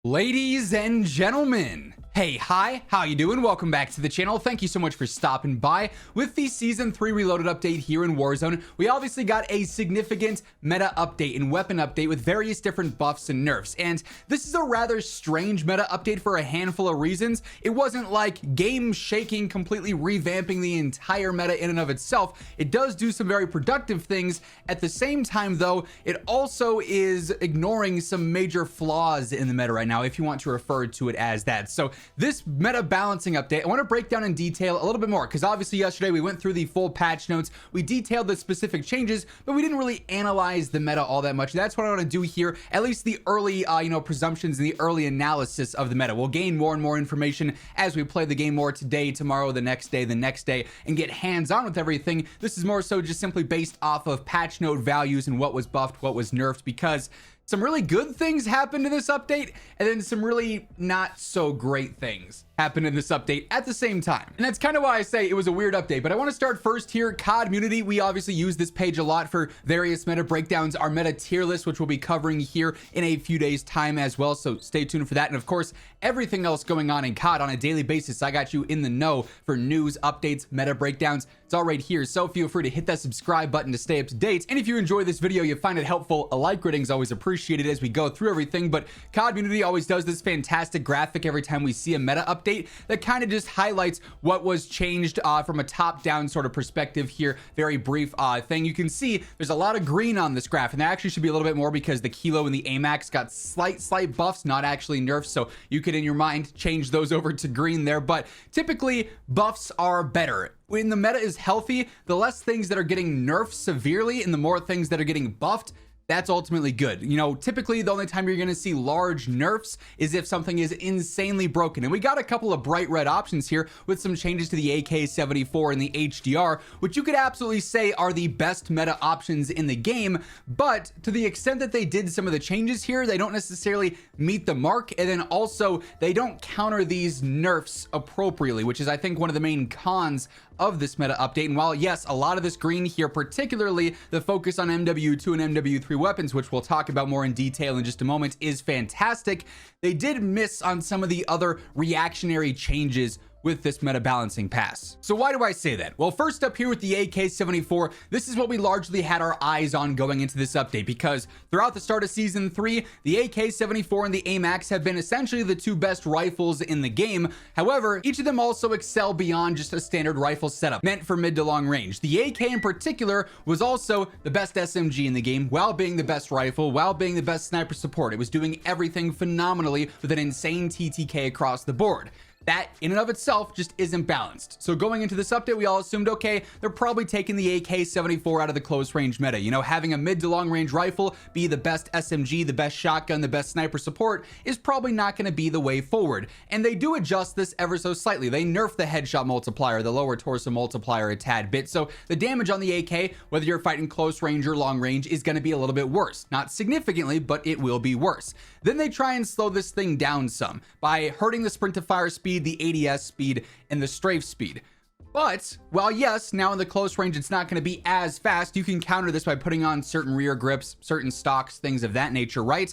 Ladies and gentlemen, hey, hi, how you doing? Welcome back to the channel. Thank you so much for stopping by. With the Season 3 Reloaded update here in Warzone, we obviously got a significant meta update and weapon update with various different buffs and nerfs. And this is a rather strange meta update for a handful of reasons. It wasn't like game-shaking, completely revamping the entire meta in and of itself. It does do some very productive things. At the same time, though, it also is ignoring some major flaws in the meta right now, if you want to refer to it as that. So this meta balancing update, I want to break down in detail a little bit more, because obviously yesterday we went through the full patch notes, we detailed the specific changes, but we didn't really analyze the meta all that much. That's what I want to do here, at least the early presumptions and the early analysis of the meta. We'll gain more and more information as we play the game more today, tomorrow, the next day, and get hands-on with everything. This is more so just simply based off of patch note values and what was buffed, what was nerfed, because some really good things happened in this update, and then some really not so great things happened in this update at the same time. And that's kind of why I say it was a weird update. But I want to start first here. COD Community, we obviously use this page a lot for various meta breakdowns, our meta tier list, which we'll be covering here in a few days time as well, so stay tuned for that. And of course, everything else going on in COD on a daily basis, I got you in the know for news, updates, meta breakdowns. It's all right here, so feel free to hit that subscribe button to stay up to date. And if you enjoy this video, you find it helpful, a like rating is always appreciated as we go through everything. But COD Community always does this fantastic graphic every time we see a meta update that kind of just highlights what was changed from a top-down sort of perspective here. Very brief thing. You can see there's a lot of green on this graph, and there actually should be a little bit more because the Kilo and the AMAX got slight buffs, not actually nerfs, so you could in your mind change those over to green there. But typically buffs are better. When the meta is healthy, the less things that are getting nerfed severely and the more things that are getting buffed, that's ultimately good. You know, typically the only time you're going to see large nerfs is if something is insanely broken. And we got a couple of bright red options here with some changes to the AK-74 and the HDR, which you could absolutely say are the best meta options in the game. But to the extent that they did some of the changes here, they don't necessarily meet the mark. And then also they don't counter these nerfs appropriately, which is, I think, one of the main cons of this meta update. And while yes, a lot of this green here, particularly the focus on MW2 and MW3 weapons, which we'll talk about more in detail in just a moment, is fantastic, they did miss on some of the other reactionary changes with this meta balancing pass. So why do I say that? Well, first up here with the AK-74, this is what we largely had our eyes on going into this update, because throughout the start of Season 3, the AK-74 and the AMAX have been essentially the two best rifles in the game. However, each of them also excel beyond just a standard rifle setup meant for mid to long range. The AK in particular was also the best SMG in the game, while being the best rifle, while being the best sniper support. It was doing everything phenomenally with an insane TTK across the board. That in and of itself just isn't balanced. So going into this update, we all assumed, okay, they're probably taking the AK-74 out of the close range meta. You know, having a mid to long range rifle be the best SMG, the best shotgun, the best sniper support is probably not going to be the way forward. And they do adjust this ever so slightly. They nerf the headshot multiplier, the lower torso multiplier a tad bit. So the damage on the AK, whether you're fighting close range or long range, is going to be a little bit worse. Not significantly, but it will be worse. Then they try and slow this thing down some by hurting the sprint to fire speed, the ADS speed, and the strafe speed. But while yes, now in the close range it's not going to be as fast, you can counter this by putting on certain rear grips, certain stocks, things of that nature, right?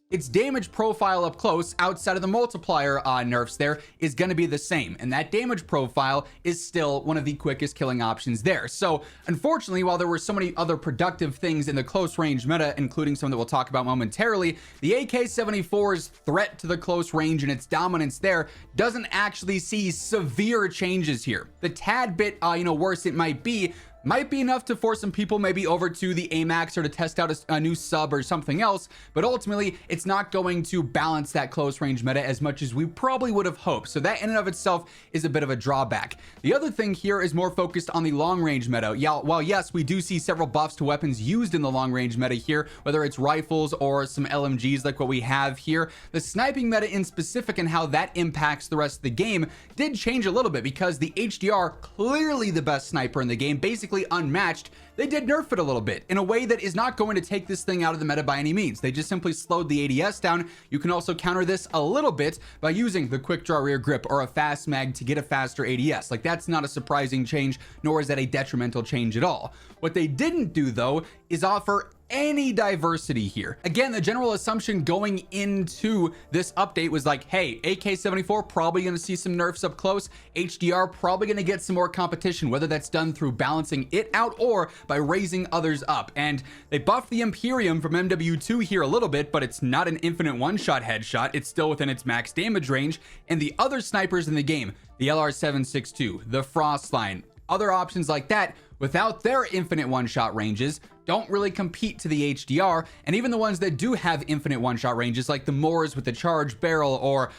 Its damage profile up close, outside of the multiplier nerfs there, is going to be the same. And that damage profile is still one of the quickest killing options there. So unfortunately, while there were so many other productive things in the close range meta, including some that we'll talk about momentarily, the AK-74's threat to the close range and its dominance there doesn't actually see severe changes here. The tad bit, worse it might be enough to force some people maybe over to the AMAX or to test out a new sub or something else, but ultimately it's not going to balance that close range meta as much as we probably would have hoped. So that in and of itself is a bit of a drawback. The other thing here is more focused on the long range meta. Yeah, while yes, we do see several buffs to weapons used in the long range meta here, whether it's rifles or some LMGs like what we have here, the sniping meta in specific and how that impacts the rest of the game did change a little bit, because the HDR, clearly the best sniper in the game, basically unmatched, they did nerf it a little bit in a way that is not going to take this thing out of the meta by any means. They just simply slowed the ADS down. You can also counter this a little bit by using the quick draw rear grip or a fast mag to get a faster ADS. Like, that's not a surprising change, nor is that a detrimental change at all. What they didn't do though is offer any diversity here. Again, the general assumption going into this update was like, hey, AK-74 probably going to see some nerfs up close. HDR probably going to get some more competition, whether that's done through balancing it out or by raising others up. And they buffed the Imperium from MW2 here a little bit, but it's not an infinite one-shot headshot. It's still within its max damage range. And the other snipers in the game, the LR762, the Frostline, other options like that, without their infinite one-shot ranges, don't really compete to the HDR. And even the ones that do have infinite one-shot ranges, like the Moors with the charged barrel or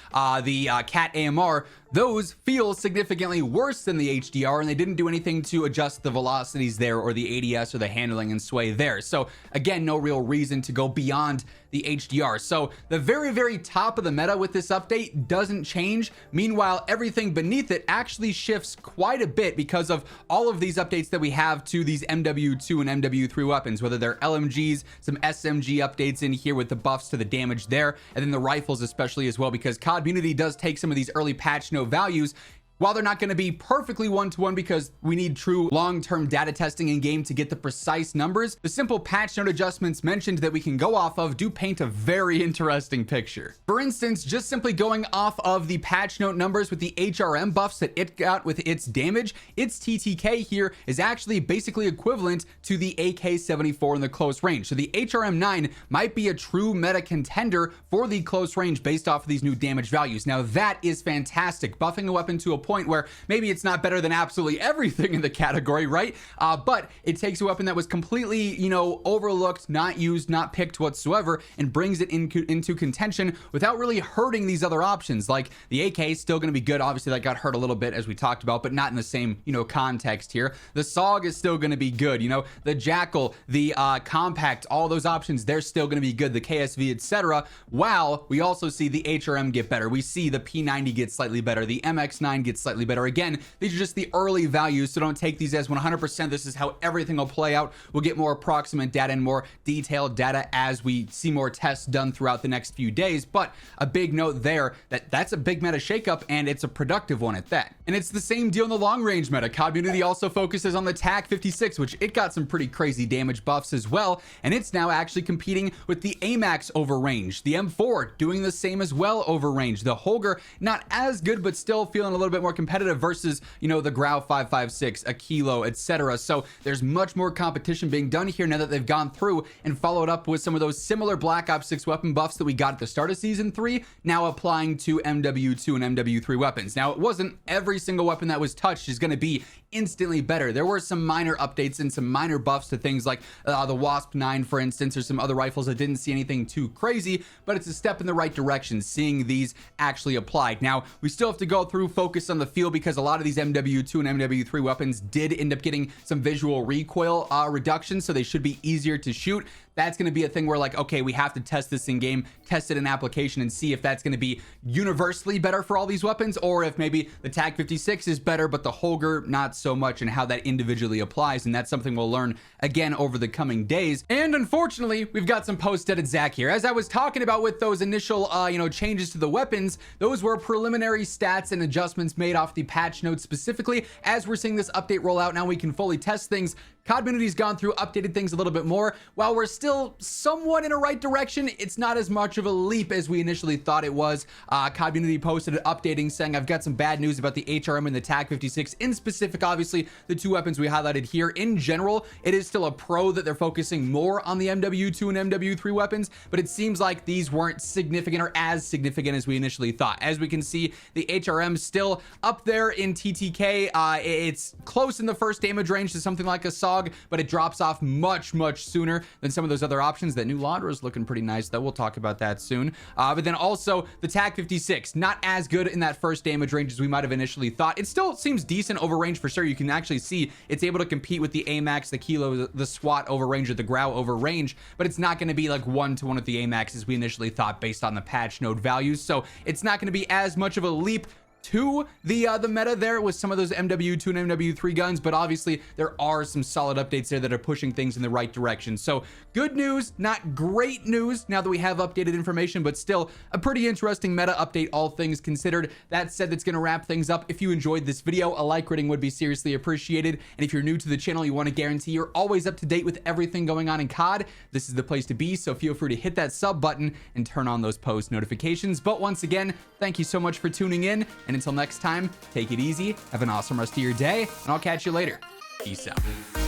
the Cat AMR, those feel significantly worse than the HDR, and they didn't do anything to adjust the velocities there or the ADS or the handling and sway there. So again, no real reason to go beyond the HDR. So the very, very top of the meta with this update doesn't change. Meanwhile, everything beneath it actually shifts quite a bit because of all of these updates that we have to these MW2 and MW3 weapons, whether they're LMGs, some SMG updates in here with the buffs to the damage there, and then the rifles especially as well, because COD Unity does take some of these early patch note values. While they're not going to be perfectly one-to-one because we need true long-term data testing in game to get the precise numbers, the simple patch note adjustments mentioned that we can go off of do paint a very interesting picture. For instance, just simply going off of the patch note numbers with the HRM buffs that it got with its damage, its TTK here is actually basically equivalent to the AK-74 in the close range. So the HRM9 might be a true meta contender for the close range based off of these new damage values. Now that is fantastic. Buffing a weapon to a point where maybe it's not better than absolutely everything in the category, right? But it takes a weapon that was completely, overlooked, not used, not picked whatsoever, and brings it into contention without really hurting these other options. Like the AK is still going to be good. Obviously, that got hurt a little bit as we talked about, but not in the same, context here. The SOG is still going to be good. The Jackal, the Compact, all those options, they're still going to be good. The KSV, etc. While we also see the HRM get better. We see the P90 get slightly better. The MX9 get slightly better. Again, these are just the early values, so don't take these as 100%. This is how everything will play out. We'll get more approximate data and more detailed data as we see more tests done throughout the next few days. But a big note there that that's a big meta shakeup, and it's a productive one at that. And it's the same deal in the long range meta. COD Unity also focuses on the TAC-56, which it got some pretty crazy damage buffs as well, and it's now actually competing with the AMAX over range. The M4 doing the same as well over range. The Holger not as good, but still feeling a little bit more competitive versus the Grau 5.56, a Kilo, etc. So there's much more competition being done here now that they've gone through and followed up with some of those similar Black Ops 6 weapon buffs that we got at the start of season 3, now applying to MW2 and MW3 weapons. Now, it wasn't every single weapon that was touched is going to be instantly better. There were some minor updates and some minor buffs to things like the Wasp 9, for instance, or some other rifles that didn't see anything too crazy, but it's a step in the right direction seeing these actually applied. Now, we still have to go through, focus on the field, because a lot of these MW2 and MW3 weapons did end up getting some visual recoil reductions, so they should be easier to shoot. That's going to be a thing where, like, okay, we have to test this in game, test it in application, and see if that's going to be universally better for all these weapons, or if maybe the TAC-56 is better, but the Holger not so much, and how that individually applies. And that's something we'll learn again over the coming days. And unfortunately, we've got some post-edit Zach here. As I was talking about with those initial, changes to the weapons, those were preliminary stats and adjustments made off the patch notes specifically. As we're seeing this update roll out, now we can fully test things. COD Unity's gone through, updated things a little bit more. While we're still somewhat in a right direction, it's not as much of a leap as we initially thought it was. COD Unity posted updating saying, I've got some bad news about the HRM and the TAC-56 in specific. Obviously, the two weapons we highlighted here. In general, it is still a pro that they're focusing more on the MW2 and MW3 weapons, but it seems like these weren't significant or as significant as we initially thought. As we can see, the HRM still up there in TTK. It's close in the first damage range to something like a SOG, but it drops off much sooner than some of those other options. That new Ladra is looking pretty nice, though. We'll talk about that soon. But then also the TAC-56, not as good in that first damage range as we might have initially thought. It still seems decent over range for sure. You can actually see it's able to compete with the AMAX, the Kilo, the SWAT over range, or the Grau over range, but it's not going to be like one-to-one with the AMAX as we initially thought based on the patch node values. So it's not going to be as much of a leap to the meta there with some of those MW2 and MW3 guns, but obviously there are some solid updates there that are pushing things in the right direction. So good news, not great news now that we have updated information, but still a pretty interesting meta update, all things considered. That said, that's going to wrap things up. If you enjoyed this video, a like rating would be seriously appreciated. And if you're new to the channel, you want to guarantee you're always up to date with everything going on in COD, this is the place to be. So feel free to hit that sub button and turn on those post notifications. But once again, thank you so much for tuning in. And until next time, take it easy, have an awesome rest of your day, and I'll catch you later. Peace out.